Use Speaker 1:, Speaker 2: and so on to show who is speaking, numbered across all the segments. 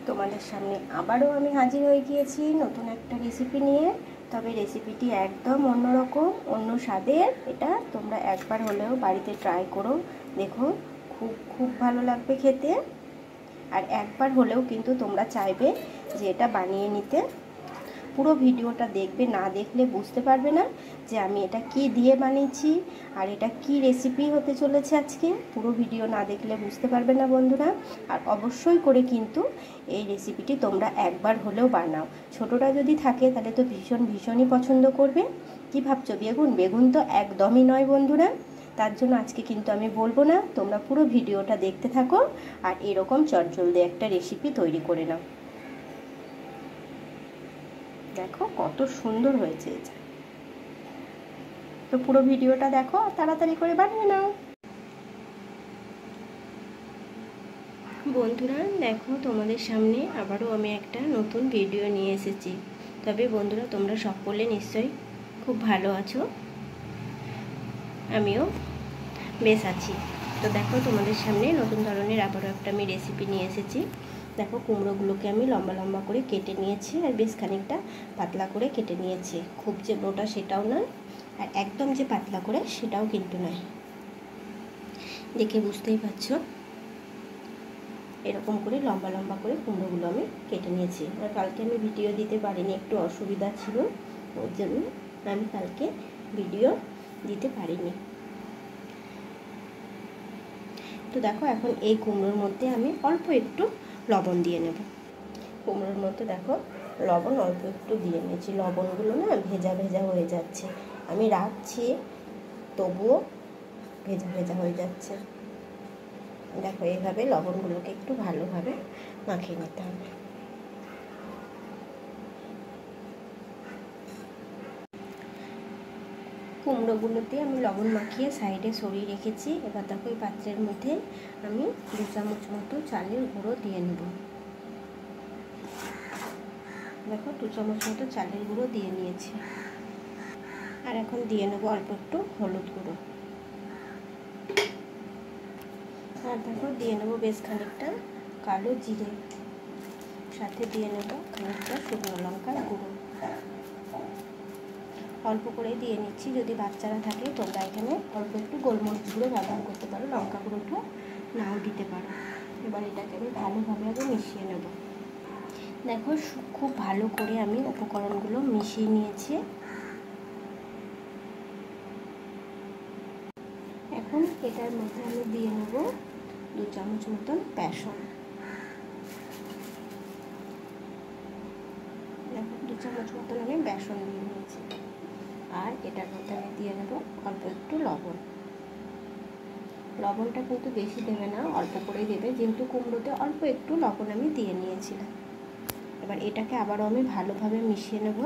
Speaker 1: তোমাদের সামনে আবারও আমি হাজির হয়ে গিয়েছি নতুন একটা রেসিপি নিয়ে। তবে রেসিপিটি একদম অন্যরকম, অন্য স্বাদের। এটা তোমরা একবার হলেও বাড়িতে ট্রাই করো, দেখো খুব ভালো লাগবে খেতে। আর একবার হলেও কিন্তু তোমরা চাইবে যে এটা বানিয়ে নিতে। পুরো ভিডিওটা দেখবে, না দেখলে বুঝতে পারবে না যে আমি এটা কি দিয়ে বানিয়েছি আর এটা কি রেসিপি হতে চলেছে আজকে। পুরো ভিডিও না দেখলে বুঝতে পারবে না বন্ধুরা। আর অবশ্যই করে কিন্তু এই রেসিপিটি তোমরা একবার হলেও বানাও। ছোটরা যদি থাকে তাহলে তো ভীষণই পছন্দ করবে। কি ভাবছো বেগুন তো একদমই নয় বন্ধুরা। তার জন্য আজকে কিন্তু আমি বলবো না, তোমরা পুরো ভিডিওটা দেখতে থাকো আর এরকম চটজলদি একটা রেসিপি তৈরি করে নাও। দেখো কত সুন্দর হয়েছে এটা। তো পুরো ভিডিওটা দেখো, তাড়াতাড়ি করে বানিয়ে নাও বন্ধুরা। দেখো তোমাদের সামনে আবারও আমি একটা নতুন ভিডিও নিয়ে এসেছি। তবে বন্ধুরা তোমরা সকলে নিশ্চয়ই খুব ভালো আছো, আমিও বেশ আছি। তো দেখো তোমাদের সামনে নতুন ধরনের আবারও একটা আমি রেসিপি নিয়ে এসেছি। দেখো কুমড়োগুলোকে আমি লম্বা লম্বা করে কেটে নিয়েছি আর বেশ খানিকটা পাতলা করে কেটে নিয়েছি। খুব যে মোটা সেটাও নয়, আর একদম যে পাতলা করে সেটাও কিন্তু নয়। দেখে বুঝতেই পারছো এরকম করে লম্বা লম্বা করে কুমড়োগুলো আমি কেটে নিয়েছি। আর কালকে আমি ভিডিও দিতে পারিনি, একটু অসুবিধা ছিল, ওর জন্য আমি কালকে ভিডিও দিতে পারিনি। তো দেখো এখন এই কুমড়োর মধ্যে আমি অল্প একটু লবণ দিয়ে নেব। কুমড়োর মধ্যে দেখো লবণ অল্প একটু দিয়ে নিয়েছি। লবণগুলো না ভেজা ভেজা হয়ে যাচ্ছে, আমি রাখছি তবুও ভেজা ভেজা হয়ে যাচ্ছে। দেখো এইভাবে লবণগুলোকে একটু ভালোভাবে মাখিয়ে নিতে হবে। কুমড়োগুলোতে আমি লবণ মাখিয়ে সাইডে সরিয়ে রেখেছি। এবার দেখো এই পাত্রের মধ্যে আমি 2 চামচ মতো চালের গুঁড়ো দিয়ে নেব। দেখো 2 চামচ মতো চালের গুঁড়ো দিয়ে নিয়েছি। আর এখন দিয়ে নেব অল্প একটু হলুদ গুঁড়ো। আর দেখো দিয়ে নেব বেশ খানিকটা কালো জিরে, সাথে দিয়ে নেব খানিকটা শুকনো লঙ্কার গুঁড়ো। অল্প করে দিয়ে নিচ্ছি। যদি বাচ্চারা থাকে তোমরা এখানে অল্প একটু গোলমরিচ গুঁড়ো ব্যবহার করতে পারো, লঙ্কা গুঁড়োটা নাও দিতে পারো। এবার এটাকে আমি ভালোভাবে আগে মিশিয়ে নেব। দেখো খুব ভালো করে আমি উপকরণগুলো মিশিয়ে নিয়েছি। এখন এটার মধ্যে আমি দিয়ে নেব 2 চামচ মতন বেসন। দেখো 2 চামচ মতন আমি বেসন দিয়ে নিয়েছি। আর এটার মধ্যে আমি দিয়ে নেব অল্প একটু লবণ। লবণটা কিন্তু বেশি দেবে না, অল্প করেই দেবে, যেহেতু কুমড়োতে অল্প একটু লবণ আমি দিয়ে নিয়েছিলাম। এবার এটাকে আবারও আমি ভালোভাবে মিশিয়ে নেব।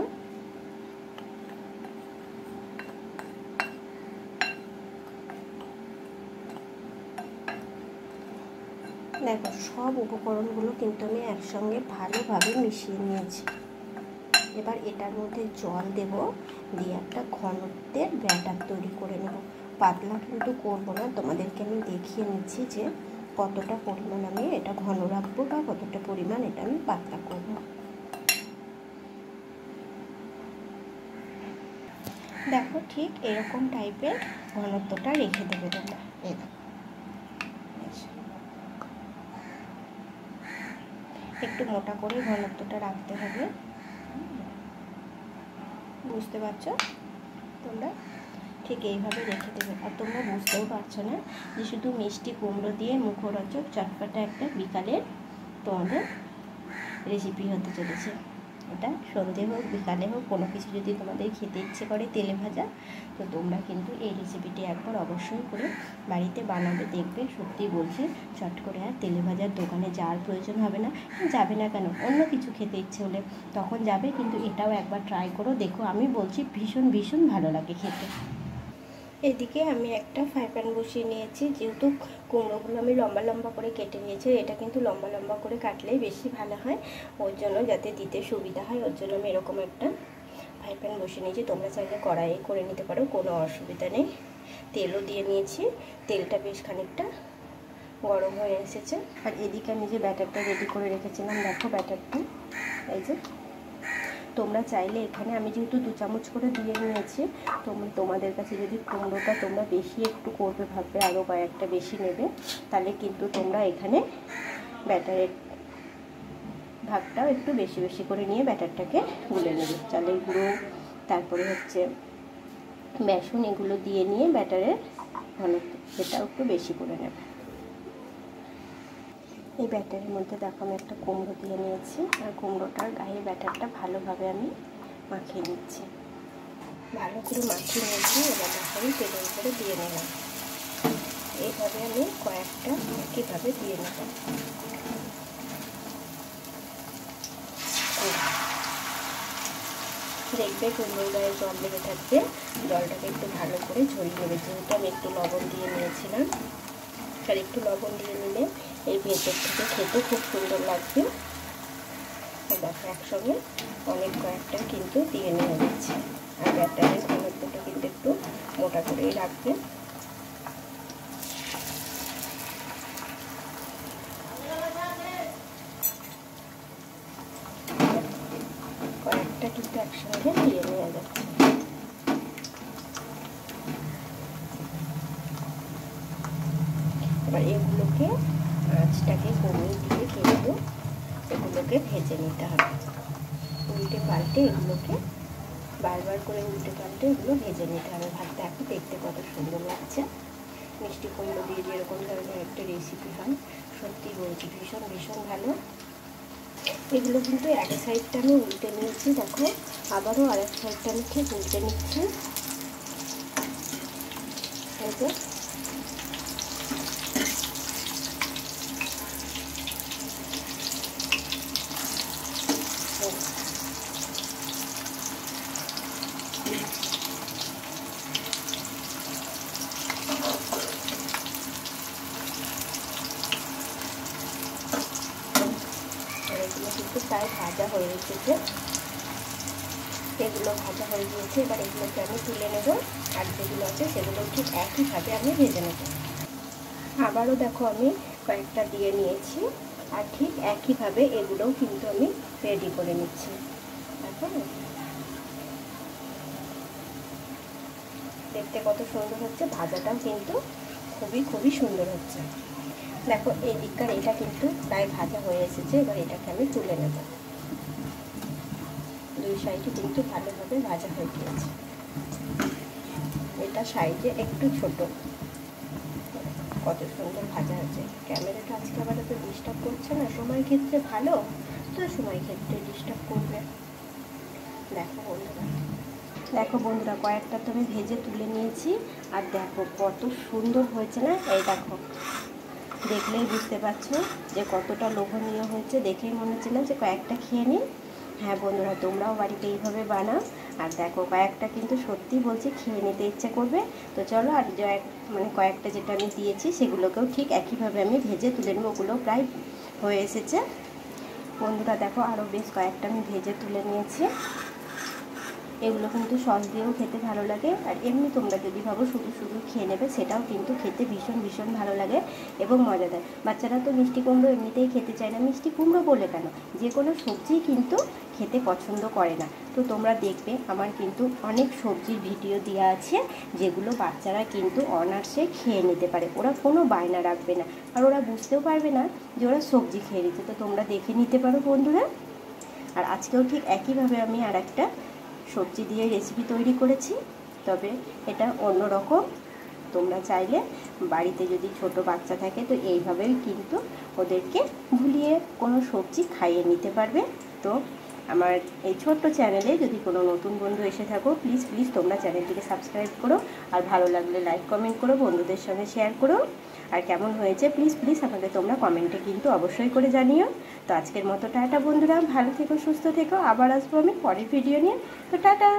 Speaker 1: দেখো সব উপকরণগুলো কিন্তু আমি একসঙ্গে ভালোভাবে মিশিয়ে নিয়েছি। এবার এটার মধ্যে জল দেব, দিয়ে একটা ঘনত্বের ব্যাটার তৈরি করে নেব। পাতলা কিন্তু করবো না, তোমাদেরকে আমি দেখিয়ে নিচ্ছি যে কতটা পরিমাণ আমি এটা ঘন রাখবো বা কতটা পরিমাণ এটা আমি পাতলা করব। দেখো ঠিক এরকম টাইপের ঘনত্বটা রেখে দেবে তোমরা। একটু মোটা করে ঘনত্বটা রাখতে হবে, বুঝতে পারছো তোমরা? ঠিক এইভাবে রেখে দেবে। আর তোমরা বুঝতেও পারছো না যে শুধু মিষ্টি কুমড়ো দিয়ে মুখরোচক চটপাটা একটা বিকালের তোমাদের রেসিপি হতে চলেছে। এটা সন্ধে হোক বিকালে হোক কোনো কিছু যদি তোমাদের খেতে ইচ্ছে করে তেলে ভাজা, তো তোমরা কিন্তু এই রেসিপিটি একবার অবশ্যই করে বাড়িতে বানাবে। দেখবে সত্যি বলছি চট করে আর তেলে ভাজার দোকানে যাওয়ার প্রয়োজন হবে না। যাবে না কেন, অন্য কিছু খেতে ইচ্ছে হলে তখন যাবে, কিন্তু এটাও একবার ট্রাই করো, দেখো আমি বলছি ভীষণ ভালো লাগে খেতে। এদিকে আমি একটা ফ্রাই প্যান বসিয়ে নিয়েছি। যেহেতু কুমড়োগুলো আমি লম্বা লম্বা করে কেটে নিয়েছি, এটা কিন্তু লম্বা লম্বা করে কাটলেই বেশি ভালো হয়, ওর জন্য যাতে দিতে সুবিধা হয় ওর জন্য আমি এরকম একটা ফ্রাই প্যান বসিয়ে নিয়েছি। তোমরা চাইলে কড়াইয়ে করে নিতে পারো, কোনো অসুবিধা নেই। তেলও দিয়ে নিয়েছি, তেলটা বেশ খানিকটা গরম হয়ে এসেছে। আর এদিকে আমি যে ব্যাটারটা রেডি করে রেখেছিলাম, দেখো ব্যাটারটা এই যে। তোমরা চাইলে এখানে আমি যেহেতু 2 চামচ করে দিয়ে নিয়েছি, তোমাদের কাছে যদি কুমড়োটা তোমরা বেশি একটু করবে ভাববে, আরও কয়েকটা বেশি নেবে, তাহলে কিন্তু তোমরা এখানে ব্যাটারের ভাগটাও একটু বেশি বেশি করে নিয়ে ব্যাটারটাকে গুলে নেবে। চালের গুঁড়ো, তারপরে হচ্ছে বেসন, এগুলো দিয়ে নিয়ে ব্যাটারের ঘনত্ব সেটাও একটু বেশি করে নেবে। এই ব্যাটারের মধ্যে দেখো আমি একটা কুমড়ো দিয়ে নিয়েছি, আর কুমড়োটার গায়ে ব্যাটারটা ভালোভাবে আমি মাখিয়ে নিচ্ছি। ভালো করে মাখিয়ে নিয়েছি, এবার দেখো আমি তেলের উপরে দিয়ে নিলাম। এইভাবে আমি কয়েকটা একইভাবে দিয়ে নেব। দেখবে কুমড়োর গায়ে জল লেগে থাকবে, জলটাকে একটু ভালো করে ঝরিয়ে নেবে। যেহেতু আমি একটু লবণ দিয়ে নিয়েছিলাম, আর একটু লবণ দিয়ে নিলে এই ভেতর থেকে খেতে খুব সুন্দর লাগবে। দেখো একসঙ্গে অনেক কয়েকটা কিন্তু দিয়ে নেওয়া যাচ্ছে। আর ব্যাটারের ঘনত্বটা কিন্তু একটু মোটা করেই রাখবে। কয়েকটা কিন্তু একসঙ্গে দিয়ে নেওয়া যাচ্ছে। এবার এগুলোকে আঁচটাকে কমিয়ে দিয়ে কিন্তু এগুলোকে ভেজে নিতে হবে। উল্টে পাল্টে এগুলোকে বারবার করে উল্টে পাল্টে এগুলো ভেজে নিতে হবে। ভাতটা এখন দেখতে কত সুন্দর লাগছে। মিষ্টি কুমড়ো দিয়ে এরকম ধরনের একটা রেসিপি হয়, সত্যি বলছি ভীষণ ভীষণ ভালো। এগুলো কিন্তু এক সাইডটা আমি উল্টে নিয়েছি, দেখো আবারও আরেক সাইডটা আমি ঠিক উল্টে নিচ্ছি। এই যে এগুলো কিন্তু প্রায় ভাজা হয়ে এসেছে। এগুলো ভাজা হয়ে গিয়েছে, এবার এগুলোকে আমি তুলে নেব। আর যেগুলো আছে সেগুলো ঠিক একইভাবে আমি ভেজে নেব। আবারও দেখো আমি কয়েকটা দিয়ে নিয়েছি, আর ঠিক একইভাবে এগুলোও কিন্তু আমি রেডি করে নিচ্ছি। দেখো দেখতে কত সুন্দর হচ্ছে, ভাজাটাও কিন্তু খুবই সুন্দর হচ্ছে। দেখো এই দিককার এটা কিন্তু প্রায় ভাজা হয়ে এসেছে, এবার এটাকে আমি তুলে নেব। দুই সাইডে কিন্তু ভালোভাবে ভাজা হয়ে গিয়েছে। এটা সাইজে একটু ছোট, কত সুন্দর ভাজা হয়েছে। ক্যামেরাটা আজকে আবার তো ডিস্টার্ব করছে না, সময় ক্ষেত্রে ভালো, তো সময় ক্ষেত্রে ডিস্টার্ব করবে। দেখো বন্ধুরা কয়েকটা তো আমি ভেজে তুলে নিয়েছি, আর দেখো কত সুন্দর হয়েছে না। এই দেখো দেখলেই বুঝতে পারছো যে কতটা লোভনীয় হয়েছে। দেখেই মনে হচ্ছে না যে কয়েকটা খেয়ে নিই। হ্যাঁ বন্ধুরা, তোমরাও বাড়িতে এইভাবে বানাও। আর দেখো কয়েকটা কিন্তু সত্যি বলছি খেয়ে নিতে ইচ্ছে করবে। তো চলো, আর কয়েকটা যেটা আমি দিয়েছি সেগুলোকেও ঠিক একইভাবে আমি ভেজে তুলে নেবো। ওগুলো প্রায় হয়ে এসেছে বন্ধুরা। দেখো আরও বেশ কয়েকটা আমি ভেজে তুলে নিয়েছি। এগুলো কিন্তু সস দিয়েও খেতে ভালো লাগে, আর এমনি তোমরা যদি ভাবো শুধু শুধু খেয়ে নেবে, সেটাও কিন্তু খেতে ভীষণ ভালো লাগে এবং মজা দেয়। বাচ্চারা তো মিষ্টি কুমড়ো এমনিতেই খেতে চায় না, মিষ্টি কুমড়ো বলে কেন, যে কোনো সবজি কিন্তু খেতে পছন্দ করে না। তো তোমরা দেখবে আমার কিন্তু অনেক সবজির ভিডিও দেওয়া আছে, যেগুলো বাচ্চারা কিন্তু অনার্সে খেয়ে নিতে পারে। ওরা কোনো বায়না রাখবে না, আর ওরা বুঝতেও পারবে না যে ওরা সবজি খেয়ে নিচ্ছে। তো তোমরা দেখে নিতে পারো বন্ধুরা। আর আজকেও ঠিক একইভাবে আমি আর একটা সবজি দিয়ে রেসিপি তৈরি করেছি, তবে এটা অন্য রকম। তোমরা চাইলে বাড়িতে যদি ছোট বাচ্চা থাকে তো এইভাবেই কিন্তু ওদেরকে ভুলিয়ে কোনো সবজি খাইয়ে নিতে পারবে। তো আমার এই ছোট্ট চ্যানেলে যদি কোনো নতুন বন্ধু এসে থাকো, প্লিজ তোমরা চ্যানেলটিকে সাবস্ক্রাইব করো, আর ভালো লাগলে লাইক কমেন্ট করো, বন্ধুদের সঙ্গে শেয়ার করো। আর কেমন হয়েছে প্লিজ আমাকে তোমরা কমেন্টে কিন্তু অবশ্যই করে জানিও। তো আজকের মতো টাটা বন্ধুরা, ভালো থেকো, সুস্থ থেকো। আবার আসবো আমি পরের ভিডিও নিয়ে। তো টাটা।